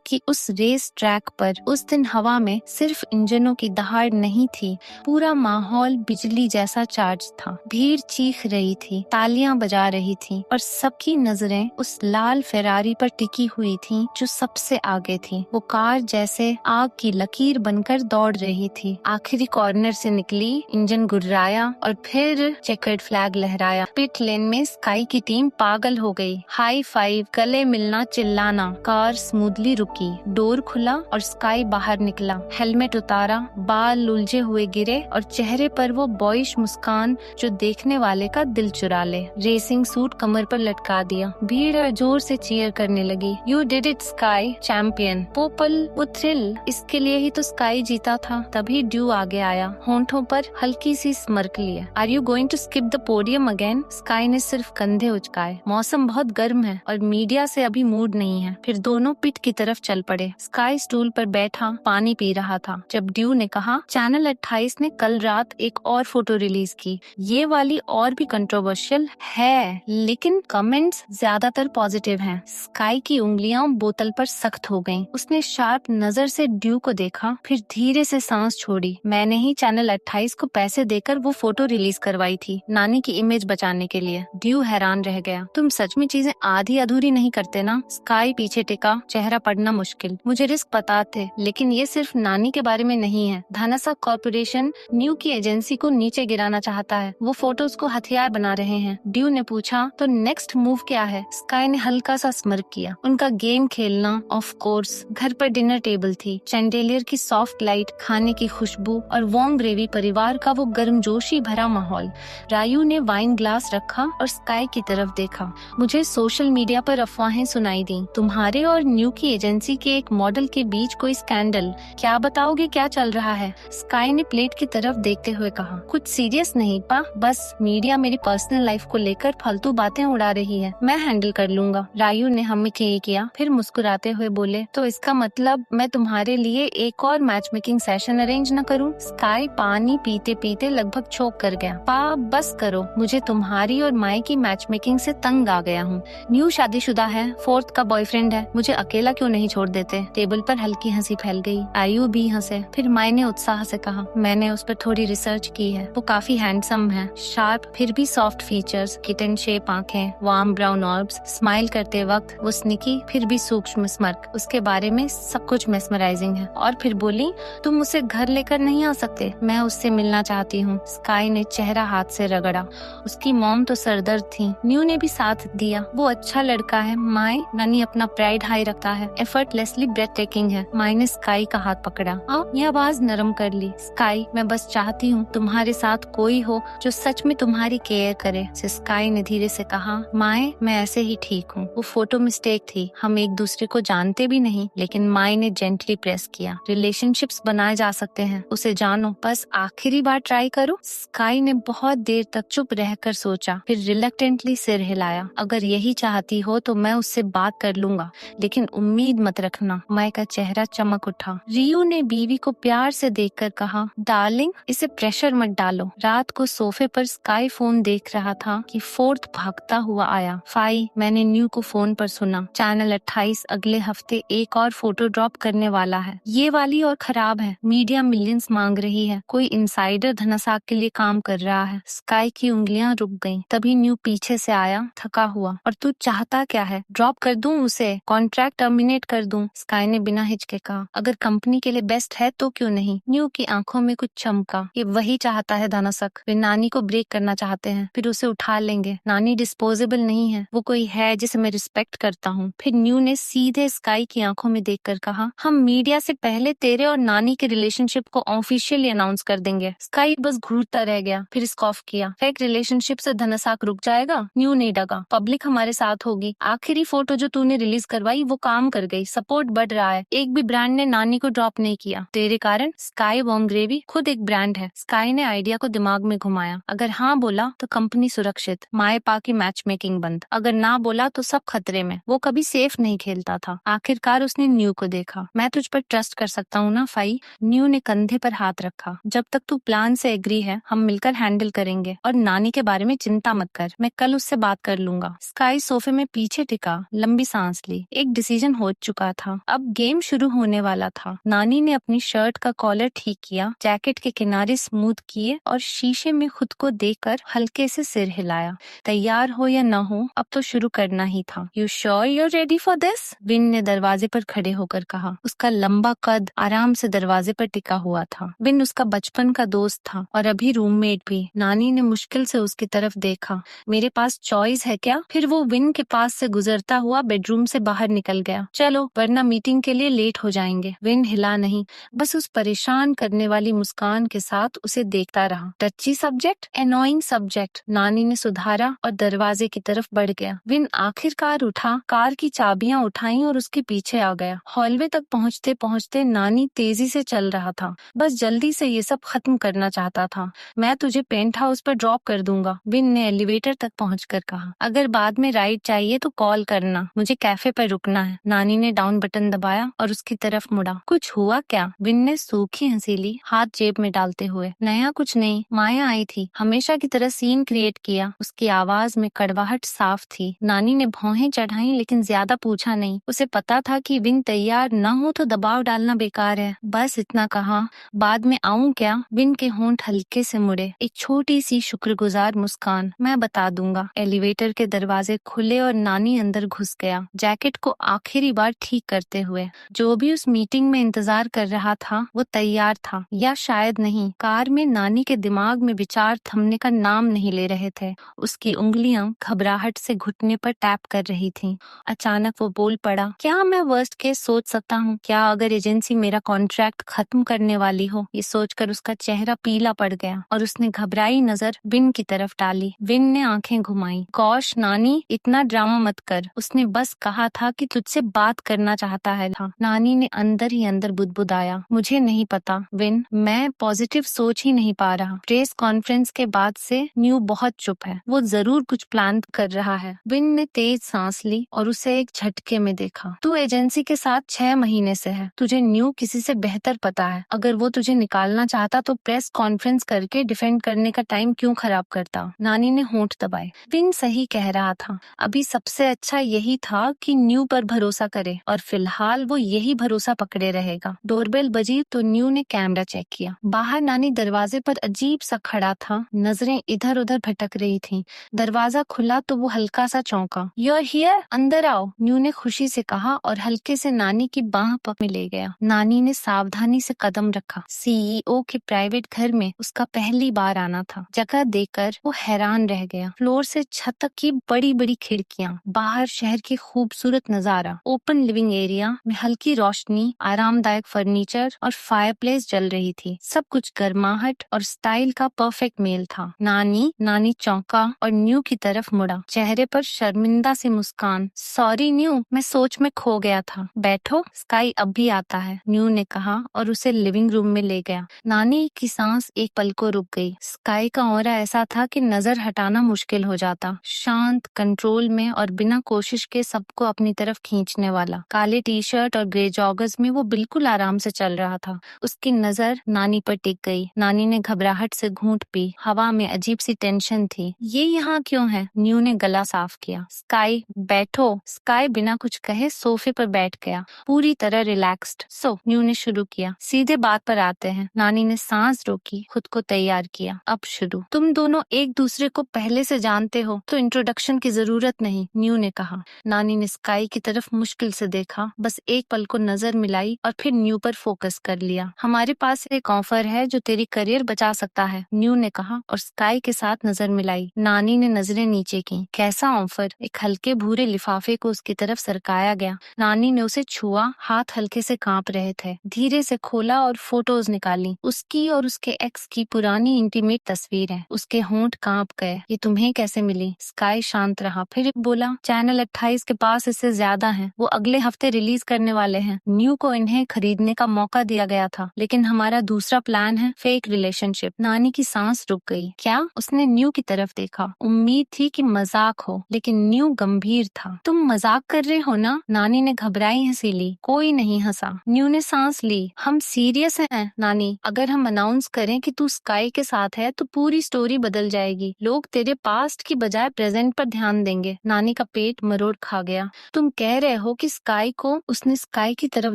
कि उस race track पर उस दिन हवा में सिर्फ इंजनों की दहाड़ नहीं थी, पूरा माहौल बिजली जैसा चार्ज था। भीड़ चीख रही थी, तालियां बजा रही थी और सबकी नजरें उस लाल फेरारी पर टिकी हुई थी जो सबसे आगे थी। वो कार जैसे आग की लकीर बनकर दौड़ रही थी। आखिरी कॉर्नर से निकली, इंजन गुर्राया और फिर चेकर्ड फ्लैग लहराया। पिट लेन में स्काई की टीम पागल हो गई। हाई फाइव, गले मिलना, चिल्लाना। कार स्मूथली रुकी, डोर खुला और स्काई बाहर निकला। हेलमेट उतारा, बाल उलझे हुए गिरे और चेहरे पर वो बॉयिश मुस्कान जो देखने वाले का दिल चुरा ले। रेसिंग सूट कमर पर लटका दिया। भीड़ जोर से चीयर करने लगी। You did it sky, champion. वो पल, वो थ्रिल, इसके लिए ही तो स्काई जीता था। तभी ड्यू आगे आया, होंठों पर हल्की सी स्मर्क लिए। Are you going to skip the podium again? Sky ने सिर्फ कंधे उचकाए। मौसम बहुत गर्म है और मीडिया से अभी मूड नहीं है। फिर दोनों पिट की तरफ चल पड़े। स्काई स्टूल पर बैठा पानी पी रहा था जब ड्यू ने कहा, चैनल 28 ने कल रात एक और फोटो रिलीज की। ये वाली और भी कंट्रोवर्शियल है, लेकिन कमेंट्स ज्यादातर पॉजिटिव हैं। स्काई की उंगलियां बोतल पर सख्त हो गईं। उसने शार्प नजर से ड्यू को देखा, फिर धीरे से सांस छोड़ी। मैंने ही चैनल 28 को पैसे देकर वो फोटो रिलीज करवाई थी, नानी की इमेज बचाने के लिए। ड्यू हैरान रह गया। तुम सच में चीजें आधी अधूरी नहीं करते ना? स्काई पीछे टिका, चेहरा पढ़ना मुश्किल। मुझे रिस्क पता थे, लेकिन ये सिर्फ नानी के बारे में नहीं है। धानासा कॉर्पोरेशन न्यू की एजेंसी को नीचे गिराना चाहता है। वो फोटोज को हथियार बना रहे हैं। ड्यू ने पूछा, तो नेक्स्ट मूव क्या है? स्काई ने हल्का सा स्मर्क किया। उनका गेम खेलना, ऑफ कोर्स। घर पर डिनर टेबल थी, चैंडेलियर की सॉफ्ट लाइट, खाने की खुशबू और वार्म ग्रेवी, परिवार का वो गर्मजोशी भरा माहौल। रायू ने वाइन ग्लास रखा और स्काई की तरफ देखा। मुझे सोशल मीडिया पर अफवाहें सुनाई दी, तुम्हारे और न्यू की एजेंसी के एक मॉडल के बीच कोई स्कैंडल। क्या बताओगे, क्या चल रहा है? स्काई ने प्लेट की तरफ देखते हुए कहा, कुछ सीरियस नहीं पा, बस मीडिया मेरी पर्सनल लाइफ को लेकर फालतू बातें उड़ा रही है। मैं हैंडल कर लूंगा। रायू ने हमें किया, फिर मुस्कुराते हुए बोले, तो इसका मतलब मैं तुम्हारे लिए एक और मैच मेकिंग सेशन अरेंज न करूं? स्काई पानी पीते पीते लगभग चोक कर गया। पा, बस करो, मुझे तुम्हारी और माई की मैच मेकिंग से तंग आ गया हूँ। न्यू शादीशुदा है, फोर्थ का बॉयफ्रेंड है, मुझे अकेला क्यों नहीं छोड़ देते? टेबल पर हल्की हंसी फैल गई। आयु भी हंसे। फिर माई ने उत्साह से कहा, मैंने उस पर थोड़ी रिसर्च की है। वो काफी हैंडसम है, शार्प फिर भी सॉफ्ट फीचर्स, किटन शेप आंखें, वार्म ब्राउन ऑर्ब्स, स्माइल करते वक्त वो स्निकी फिर भी सूक्ष्म स्मर्क। उसके बारे में सब कुछ मेस्मराइजिंग है। और फिर बोली, तुम उसे घर लेकर नहीं आ सकते? मैं उससे मिलना चाहती हूँ। स्काई ने चेहरा हाथ से रगड़ा। उसकी मॉम तो सरदर्द थी। न्यू ने भी साथ दिया। वो अच्छा लड़का है माई, नानी अपना प्राइड हाई रखता है, एफर्टलेसली ब्रेथ टेकिंग है। माई ने स्काई का हाथ पकड़ा। ये आवाज नरम कर ली। स्काई, मैं बस चाहती हूँ तुम्हारे साथ कोई हो जो सच में तुम्हारी केयर करे। स्काई ने धीरे से कहा, माई मैं ऐसे ही ठीक हूँ। वो फोटो मिस्टेक थी, हम एक दूसरे को जानते भी नहीं। लेकिन माई ने जेंटली प्रेस किया। रिलेशनशिप्स बनाए जा सकते हैं, उसे जानो, बस आखिरी बार ट्राई करो। स्काई ने बहुत देर तक चुप रहकर सोचा, फिर रिलक्टेंटली सिर हिलाया। अगर यही चाहती हो तो मैं उससे बात कर लूंगा, लेकिन उम्मीद मत रखना। माई का चेहरा चमक उठा। रियू ने बीवी को प्यार से देखकर कहा, डार्लिंग इसे प्रेशर मत डालो। रात को सोफे पर स्काई फोन देख रहा था कि फोर्थ भागता हुआ आया। फाई, मैंने न्यू को फोन पर सुना, चैनल 28 अगले हफ्ते एक और फोटो ड्रॉप करने वाला है। ये वाली और खराब है, मीडिया मिलियंस मांग रही है। कोई इंसाइडर धनासाक के लिए काम कर रहा है। स्काई की उंगलियां रुक गईं। तभी न्यू पीछे से आया, थका हुआ। और तू चाहता क्या है? ड्रॉप कर दूं उसे? कॉन्ट्रैक्ट टर्मिनेट कर दूं? स्काई ने बिना हिचके कहा, अगर कंपनी के लिए बेस्ट है तो क्यों नहीं? न्यू की आंखों में कुछ चमका। ये वही चाहता है धनासक। वे नानी को ब्रेक करना चाहते हैं, फिर उसे उठा लेंगे। नानी डिस्पोजेबल नहीं है, वो कोई है जिसे मैं रिस्पेक्ट करता हूँ। फिर न्यू ने सीधे स्काई की आंखों में देखकर कहा, हम मीडिया से पहले तेरे और नानी के रिलेशनशिप को ऑफिशियली अनाउंस कर देंगे। स्काई बस घूरता रह गया, फिर स्कॉफ किया। फेक रिलेशनशिप से धनसाक रुक जाएगा? न्यू नहीं डगा। पब्लिक हमारे साथ होगी। आखिरी फोटो जो तूने रिलीज करवाई वो काम कर गई, सपोर्ट बढ़ रहा है। एक भी ब्रांड ने नानी को ड्रॉप नहीं किया तेरे कारण। स्काई वार्म ग्रेवी खुद एक ब्रांड है। स्काई ने आइडिया को दिमाग में घुमाया। अगर हाँ बोला तो कंपनी सुरक्षित, माए पा की मैच मेकिंग बंद। अगर ना बोला तो सब खतरे में। वो कभी सेफ नहीं खेलता था। आखिरकार उसने न्यू को देखा। मैं तुझ पर ट्रस्ट कर सकता हूँ ना फाई? न्यू ने कंधे पर हाथ रखा। जब तक तू प्लान से एग्री है हम मिलकर हैंडल करेंगे, और नानी के बारे में चिंता मत कर, मैं कल उससे बात कर लूंगा। स्काई सोफे में पीछे टिका, लंबी सांस ली। एक डिसीजन हो चुका था। अब गेम शुरू होने वाला था। नानी ने अपनी शर्ट का कॉलर ठीक किया, जैकेट के किनारे स्मूथ किए और शीशे में खुद को देखकर हल्के से सिर हिलाया। तैयार हो या न हो, अब तो शुरू करना ही था। You sure your ready for this? Win ने दरवाजे पर खड़े होकर कहा। उसका लंबा कद आराम से दरवाजे पर टिका हुआ था। विन उसका बचपन का दोस्त था और अभी रूममेट भी। नानी ने मुश्किल से उसकी तरफ देखा। मेरे पास चॉइस है क्या? फिर वो विन के पास से गुजरता हुआ बेडरूम से बाहर निकल गया। चलो, वरना मीटिंग के लिए लेट हो जाएंगे। विन हिला नहीं, बस उस परेशान करने वाली मुस्कान के साथ उसे देखता रहा। टची सब्जेक्ट, एनोइंग सब्जेक्ट, नानी ने सुधारा और दरवाजे की तरफ बढ़ गया। विन आखिरकार उठा, कार की चाबियां उठाई और उसके पीछे आ गया। हॉलवे तक पहुंचते पहुंचते नानी तेजी से चल रहा था। बस जल्दी से ये सब खत्म करना चाहता था। मैं तुझे पेंट हाउस पर ड्रॉप कर दूंगा, विन ने एलिवेटर तक पहुंचकर कहा। अगर बाद में राइड चाहिए तो कॉल करना, मुझे कैफे पर रुकना है। नानी ने डाउन बटन दबाया और उसकी तरफ मुड़ा। कुछ हुआ क्या? विन ने सूखी हंसी ली, हाथ जेब में डालते हुए। नया कुछ नहीं, माया आई थी, हमेशा की तरह सीन क्रिएट किया। उसकी आवाज में कड़वाहट साफ थी। नानी ने भौहें चढ़ाई लेकिन ज्यादा पूछा नहीं। उसे पता था कि विन तैयार न हो तो दबाव डालना बेकार है। बस इतना कहा, बाद में आऊं क्या? विन के होंठ हल्के से मुड़े, एक छोटी सी शुक्रगुजार मुस्कान। मैं बता दूंगा। एलिवेटर के दरवाजे खुले और नानी अंदर घुस गया, जैकेट को आखिरी बार ठीक करते हुए। जो भी उस मीटिंग में इंतजार कर रहा था वो तैयार था, या शायद नहीं। कार में नानी के दिमाग में विचार थमने का नाम नहीं ले रहे थे। उसकी उंगलियां घबराहट से घुटने पर टैप कर रही थीं। अचानक वो बोल पड़ा, क्या मैं वर्स्ट केस सोच सकता हूँ? क्या अगर एजेंसी मेरा कॉन्ट्रैक्ट खत्म करने वाली हो? ये सोचकर उसका चेहरा पीला पड़ गया और उसने घबराई नजर विन की तरफ डाली। विन ने आंखें घुमाई। गॉश नानी, इतना ड्रामा मत कर, उसने बस कहा था कि तुझसे बात करना चाहता है। नानी ने अंदर ही अंदर बुदबुदाया, मुझे नहीं पता विन, मैं पॉजिटिव सोच ही नहीं पा रहा। प्रेस कॉन्फ्रेंस के बाद से न्यू बहुत चुप है, वो जरूर कुछ प्लान कर रहा है। विन ने तेज सांस ली और उसे एक झटके में देखा। तू एजेंसी के साथ 6 महीने से है, तुझे न्यू किसी से बेहतर पता है। अगर वो तुझे निकालना चाहता तो प्रेस कॉन्फ्रेंस करके डिफेंड करने का टाइम क्यों खराब करता? नानी ने होंठ दबाए। विन सही कह रहा था, अभी सबसे अच्छा यही था कि न्यू पर भरोसा करे और फिलहाल वो यही भरोसा पकड़े रहेगा। डोरबेल बजी तो न्यू ने कैमरा चेक किया। बाहर नानी दरवाजे पर अजीब सा खड़ा था, नजरें इधर उधर भटक रही थीं। दरवाजा खुला तो वो हल्का सा चौंका। You're here, अंदर आओ, न्यू ने खुशी से कहा और हल्के से नानी की बाह पकड़ में ले गया। नानी ने सावधानी से कदम रखा। सीईओ के प्राइवेट घर में उसका पहली बार आना था। जगह देखकर वो हैरान रह गया। फ्लोर से छत तक की बड़ी बड़ी खिड़कियां, बाहर शहर की खूबसूरत नजारा, ओपन लिविंग एरिया में हल्की रोशनी, आरामदायक फर्नीचर और फायरप्लेस जल रही थी। सब कुछ गर्माहट और स्टाइल का परफेक्ट मेल था। नानी चौंका और न्यू की तरफ मुड़ा, चेहरे पर शर्मिंदा सी मुस्कान। सॉरी न्यू, मैं सोच में खो गया था। बैठो, स्काई अब भी आता है, न्यू ने कहा और उसे लिविंग रूम में ले गया। नानी की सांस एक पल को रुक गई। स्काई का ऑरा ऐसा था कि नजर हटाना मुश्किल हो जाता। शांत, कंट्रोल में और बिना कोशिश के सबको अपनी तरफ खींचने वाला। काले टी शर्ट और ग्रे जॉगर्स में वो बिल्कुल आराम से चल रहा था। उसकी नजर नानी पर टिक गई। नानी ने घबराहट से घूंट पी। हवा में अजीब सी टेंशन थी। ये यहाँ क्यों है? न्यू ने गला साफ किया। स्काई बैठो। स्काई बिना कुछ कहे सोफे पर बैठ गया, पूरी तरह रिलैक्स्ड। सो न्यू ने शुरू किया, सीधे बात पर आते हैं। नानी ने सांस रोकी, खुद को तैयार किया। अब शुरू। तुम दोनों एक दूसरे को पहले से जानते हो तो इंट्रोडक्शन की जरूरत नहीं, न्यू ने कहा। नानी ने स्काई की तरफ मुश्किल से देखा, बस एक पल को नजर मिलाई और फिर न्यू पर फोकस कर लिया। हमारे पास एक ऑफर है जो तेरी करियर बचा सकता है, न्यू ने कहा और स्काई के साथ नजर मिलाई। नानी ने नजरें नीचे की। कैसा ऑफर? एक हल्के भूरे लिफाफे को उसकी तरफ सरकाया गया। नानी ने उसे छुआ, हाथ हल्के से कांप रहे थे। धीरे से खोला और फोटोज निकाली। उसकी और उसके एक्स की पुरानी इंटीमेट तस्वीर है। उसके होंठ कांप गए। ये तुम्हें कैसे मिली? स्काई शांत रहा, फिर बोला, चैनल 28 के पास इससे ज्यादा है, वो अगले हफ्ते रिलीज करने वाले हैं। न्यू को इन्हें खरीदने का मौका दिया गया था, लेकिन हमारा दूसरा प्लान है फेक रिलेशनशिप। नानी की सांस रुक गई। क्या? उसने न्यू की तरफ देखा। उम्मीद थी कि मजाक हो, लेकिन न्यू गंभीर था। तुम मजाक कर रहे हो ना? नानी ने घबराई हंसी ली। कोई नहीं हंसा। न्यू ने सांस ली। हम सीरियस हैं नानी, अगर हम अनाउंस करें कि तू स्काई के साथ है तो पूरी स्टोरी बदल जाएगी। लोग तेरे पास्ट की बजाय प्रेजेंट पर ध्यान देंगे। नानी का पेट मरोड़ खा गया। तुम कह रहे हो कि क्योंकि उसने स्काई की तरफ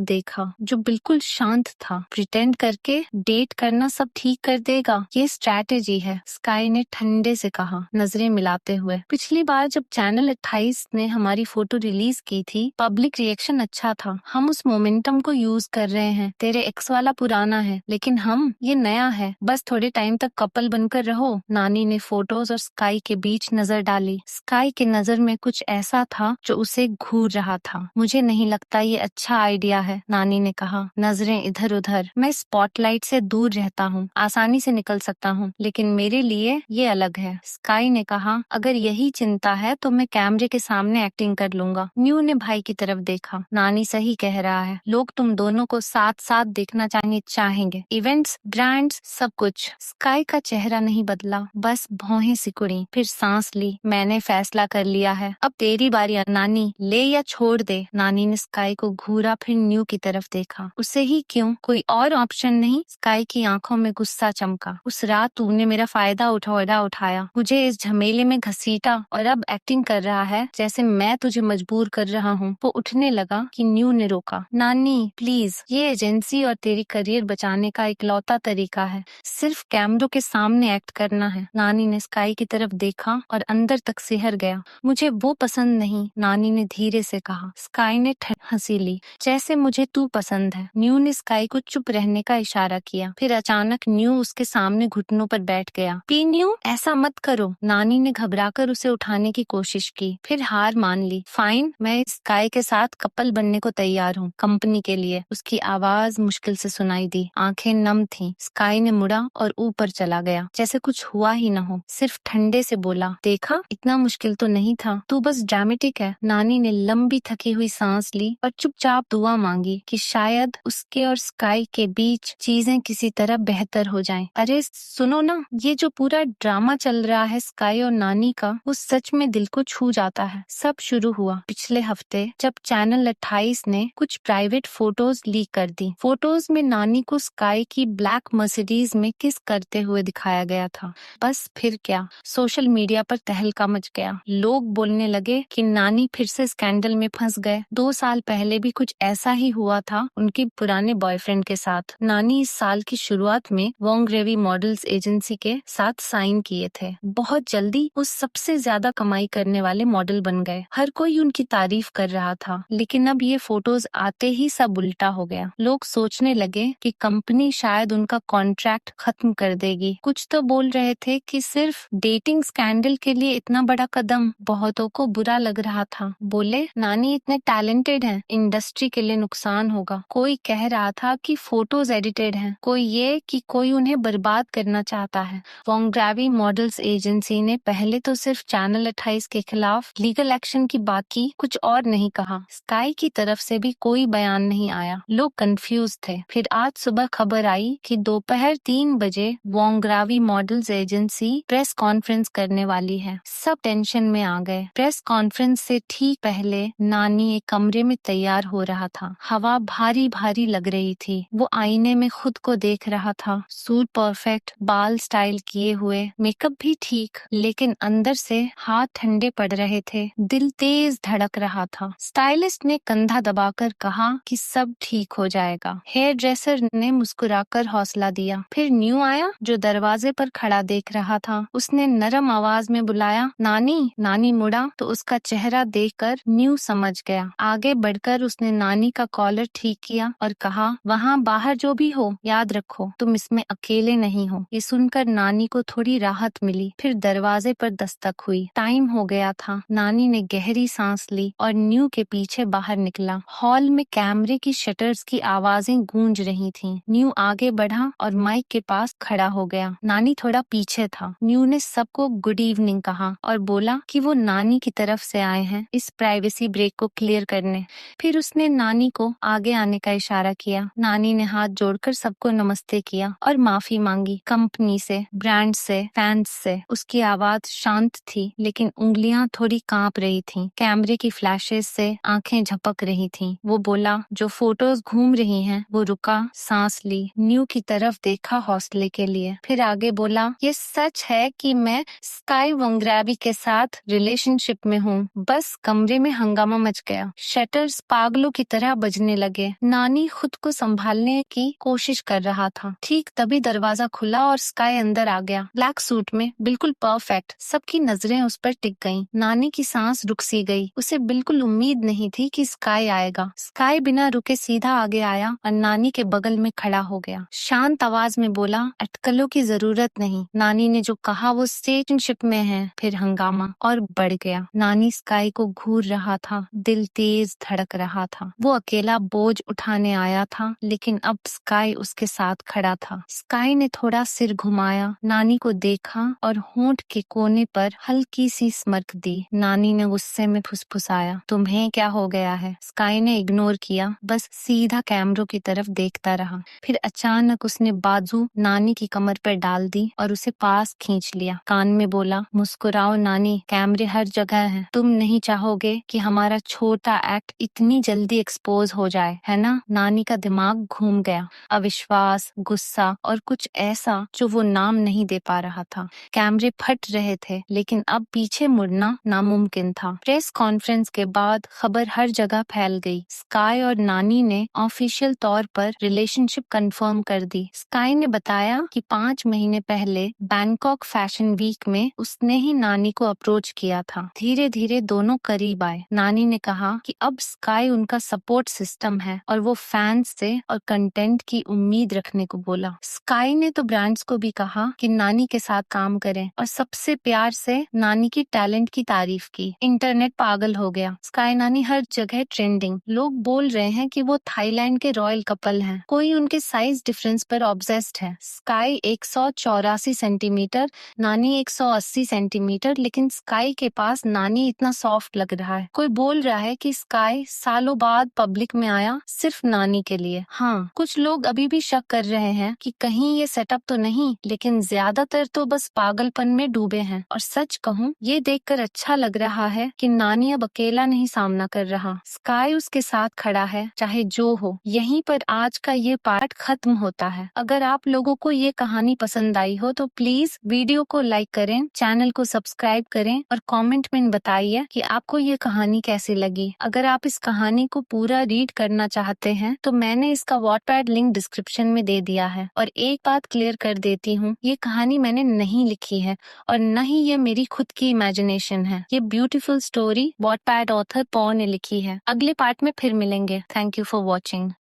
देखा जो बिल्कुल शांत था। प्रिटेंड करके डेट करना सब ठीक कर देगा, ये स्ट्रैटेजी है, स्काई ने ठंडे से कहा, नजरें मिलाते हुए। पिछली बार जब चैनल 28 ने हमारी फोटो रिलीज की थी, पब्लिक रिएक्शन अच्छा था। हम उस मोमेंटम को यूज कर रहे हैं। तेरे एक्स वाला पुराना है, लेकिन ये नया है। बस थोड़े टाइम तक कपल बनकर रहो। नानी ने फोटोज और स्काई के बीच नजर डाली। स्काई के नजर में कुछ ऐसा था जो उसे घूर रहा था। मुझे नहीं लगता ये अच्छा आइडिया है, नानी ने कहा, नजरें इधर उधर। मैं स्पॉटलाइट से दूर रहता हूँ, आसानी से निकल सकता हूँ, लेकिन मेरे लिए ये अलग है। स्काई ने कहा, अगर यही चिंता है तो मैं कैमरे के सामने एक्टिंग कर लूंगा। न्यू ने भाई की तरफ देखा। नानी सही कह रहा है, लोग तुम दोनों को साथ साथ देखना चाहेंगे। इवेंट्स, ब्रांड्स, सब कुछ। स्काई का चेहरा नहीं बदला, बस भौहें सिकुड़ी, फिर सांस ली। मैंने फैसला कर लिया है, अब तेरी बारी नानी, ले या छोड़ दे। नानी ने स्काई को घूरा, फिर न्यू की तरफ देखा। उसे ही क्यों, कोई और ऑप्शन नहीं? स्काई की आंखों में गुस्सा चमका। उस रात तूने मेरा फायदा उठाया, मुझे इस झमेले में घसीटा और अब एक्टिंग कर रहा है जैसे मैं तुझे मजबूर कर रहा हूँ। वो उठने लगा कि न्यू ने रोका। नानी प्लीज, ये एजेंसी और तेरी करियर बचाने का इकलौता तरीका है, सिर्फ कैमरों के सामने एक्ट करना है। नानी ने स्काई की तरफ देखा और अंदर तक सिहर गया। मुझे वो पसंद नहीं, नानी ने धीरे से कहा। स्काई ने हंसी ली, जैसे मुझे तू पसंद है। न्यू ने स्काई को चुप रहने का इशारा किया, फिर अचानक न्यू उसके सामने घुटनों पर बैठ गया। पी न्यू, ऐसा मत करो। नानी ने घबराकर उसे उठाने की कोशिश की, फिर हार मान ली। फाइन, मैं स्काई के साथ कपल बनने को तैयार हूँ, कंपनी के लिए। उसकी आवाज मुश्किल से सुनाई दी, आंखें नम थीं। स्काई ने मुड़ा और ऊपर चला गया, जैसे कुछ हुआ ही न हो। सिर्फ ठंडे से बोला, देखा, इतना मुश्किल तो नहीं था, तू बस ड्रामेटिक है। नानी ने लंबी थकी हुई सांस ली और चुपचाप दुआ मांगी कि शायद उसके और स्काई के बीच चीजें किसी तरह बेहतर हो जाएं। अरे सुनो ना, ये जो पूरा ड्रामा चल रहा है स्काई और नानी का, वो सच में दिल को छू जाता है। सब शुरू हुआ पिछले हफ्ते जब चैनल 28 ने कुछ प्राइवेट फोटोज लीक कर दी। फोटोज में नानी को स्काई की ब्लैक मर्सिडीज में किस करते हुए दिखाया गया था। बस फिर क्या, सोशल मीडिया पर तहलका मच गया। लोग बोलने लगे कि नानी फिर से स्कैंडल में फंस गए। 2 साल पहले भी कुछ ऐसा ही हुआ था उनके पुराने बॉयफ्रेंड के साथ। नानी इस साल की शुरुआत में वोंग रेवी मॉडल्स एजेंसी के साथ साइन किए थे। बहुत जल्दी वो सबसे ज्यादा कमाई करने वाले मॉडल बन गए। हर कोई उनकी तारीफ कर रहा था, लेकिन अब ये फोटोज आते ही सब उल्टा हो गया। लोग सोचने लगे कि कंपनी शायद उनका कॉन्ट्रैक्ट खत्म कर देगी। कुछ तो बोल रहे थे कि सिर्फ डेटिंग स्कैंडल के लिए इतना बड़ा कदम। बहुतों को बुरा लग रहा था। बोले, नानी इतने टैलेंटेड हैं, इंडस्ट्री के लिए नुकसान होगा। कोई कह रहा था कि फोटोज एडिटेड हैं, कोई ये कि कोई उन्हें बर्बाद करना चाहता है। वोंग रेवी मॉडल्स एजेंसी ने पहले तो सिर्फ चैनल 28 के खिलाफ लीगल एक्शन की बात की, कुछ और नहीं कहा। स्काई की तरफ से भी कोई बयान नहीं आया। लोग कंफ्यूज थे। फिर आज सुबह खबर आई कि दोपहर 3 बजे वोंग रेवी मॉडल्स एजेंसी प्रेस कॉन्फ्रेंस करने वाली है। सब टेंशन में आ गए। प्रेस कॉन्फ्रेंस से ठीक पहले नानी एक कमरे में तैयार हो रहा था। हवा भारी भारी लग रही थी। वो आईने में खुद को देख रहा था। सूट परफेक्ट, बाल स्टाइल किए हुए, मेकअप भी ठीक, लेकिन अंदर से हाथ ठंडे पड़ रहे थे। दिल तेज धड़क रहा था। स्टाइलिस्ट ने कंधा दबाकर कहा कि सब ठीक हो जाएगा। हेयर ड्रेसर ने मुस्कुराकर हौसला दिया। फिर न्यू आया जो दरवाजे पर खड़ा देख रहा था। उसने नरम आवाज में बुलाया, नानी। नानी मुड़ा तो उसका चेहरा देखकर न्यू समझ गया। आगे बढ़कर उसने नानी का कॉलर ठीक किया और कहा, वहाँ बाहर जो भी हो, याद रखो तुम इसमें अकेले नहीं हो। ये सुनकर नानी को थोड़ी राहत मिली। फिर दरवाजे पर दस्तक हुई। टाइम हो गया था। नानी ने गहरी सांस ली और न्यू के पीछे बाहर निकला। हॉल में कैमरे की शटर्स की आवाजें गूंज रही थीं। न्यू आगे बढ़ा और माइक के पास खड़ा हो गया। नानी थोड़ा पीछे था। न्यू ने सबको गुड इवनिंग कहा और बोला कि वो नानी की तरफ से आए हैं इस प्राइवेसी ब्रेक को क्लियर करने। फिर उसने नानी को आगे आने का इशारा किया। नानी ने हाथ जोड़कर सबको नमस्ते किया और माफी मांगी, कंपनी से, ब्रांड से, फैंस से। उसकी आवाज शांत थी, लेकिन उंगलियां थोड़ी कांप रही थीं। कैमरे की फ्लैशेस से आंखें झपक रही थीं। वो बोला, जो फोटोज घूम रही हैं। वो रुका, सांस ली, न्यू की तरफ देखा हौसले के लिए, फिर आगे बोला, ये सच है कि मैं स्काई वोंग रेवी के साथ रिलेशनशिप में हूँ। बस कमरे में हंगामा मच गया। गया। शटर्स पागलों की तरह बजने लगे। नानी खुद को संभालने की कोशिश कर रहा था। ठीक तभी दरवाजा खुला और स्काई अंदर आ गया, ब्लैक सूट में, बिल्कुल परफेक्ट। सबकी नजरें उस पर टिक गईं। नानी की सांस रुक सी गई। उसे बिल्कुल उम्मीद नहीं थी कि स्काई आएगा। स्काई बिना रुके सीधा आगे आया और नानी के बगल में खड़ा हो गया। शांत आवाज में बोला, अटकलों की जरूरत नहीं। नानी ने जो कहा वो रिलेशनशिप में है। फिर हंगामा और बढ़ गया। नानी स्काई को घूर रहा था, दिल तेज धड़क रहा था। वो अकेला बोझ उठाने आया था, लेकिन अब स्काई उसके साथ खड़ा था। स्काई ने थोड़ा सिर घुमाया, नानी को देखा और होंठ के कोने पर हल्की सी स्मर्क दी। नानी ने गुस्से में फुसफुसाया, तुम्हें क्या हो गया है? स्काई ने इग्नोर किया, बस सीधा कैमरों की तरफ देखता रहा। फिर अचानक उसने बाजू नानी की कमर पर डाल दी और उसे पास खींच लिया। कान में बोला, मुस्कुराओ नानी, कैमरे हर जगह हैं। तुम नहीं चाहोगे कि हमारा छोटा एक्ट इतनी जल्दी एक्सपोज हो जाए, है ना? नानी का दिमाग घूम गया। अविश्वास, गुस्सा और कुछ ऐसा जो वो नाम नहीं दे पा रहा था। कैमरे फट रहे थे, लेकिन अब पीछे मुड़ना नामुमकिन था। प्रेस कॉन्फ्रेंस के बाद खबर हर जगह फैल गई। स्काई और नानी ने ऑफिशियल तौर पर रिलेशनशिप कंफर्म कर दी। स्काई ने बताया कि 5 महीने पहले बैंकॉक फैशन वीक में उसने ही नानी को अप्रोच किया था। धीरे धीरे दोनों करीब आए। नानी ने कहा कि अब स्काई उनका सपोर्ट सिस्टम है और वो फैंस से और कंटेंट की उम्मीद रखने को बोला। स्काई ने तो ब्रांड्स को भी कहा कि नानी के साथ काम करें और सबसे प्यार से नानी की टैलेंट की तारीफ की। इंटरनेट पागल हो गया। स्काई नानी हर जगह ट्रेंडिंग। लोग बोल रहे हैं कि वो थाईलैंड के रॉयल कपल हैं। कोई उनके साइज डिफरेंस पर ऑब्सेस्ड है। स्काई 184 सेंटीमीटर, नानी 180 सेंटीमीटर, लेकिन स्काई के पास नानी इतना सॉफ्ट लग रहा है। कोई बोल रहा है कि स्काई सालों बाद पब्लिक में आया सिर्फ नानी के लिए। हाँ, कुछ लोग अभी भी शक कर रहे हैं कि कहीं ये सेटअप तो नहीं, लेकिन ज्यादातर तो बस पागलपन में डूबे हैं। और सच कहूँ, ये देखकर अच्छा लग रहा है कि नानी अब अकेला नहीं सामना कर रहा। स्काई उसके साथ खड़ा है, चाहे जो हो। यहीं पर आज का ये पार्ट खत्म होता है। अगर आप लोगों को ये कहानी पसंद आई हो तो प्लीज वीडियो को लाइक करें, चैनल को सब्सक्राइब करें और कमेंट में बताइए कि आपको ये कहानी कैसी लगी। अगर आप इस कहानी को पूरा रीड करना चाहते हैं तो मैंने इसका वॉटपैड लिंक डिस्क्रिप्शन में दे दिया है। और एक बात क्लियर कर देती हूँ, ये कहानी मैंने नहीं लिखी है और न ही ये मेरी खुद की इमेजिनेशन है। ये ब्यूटीफुल स्टोरी वॉटपैड ऑथर पॉ ने लिखी है। अगले पार्ट में फिर मिलेंगे। Thank you for watching.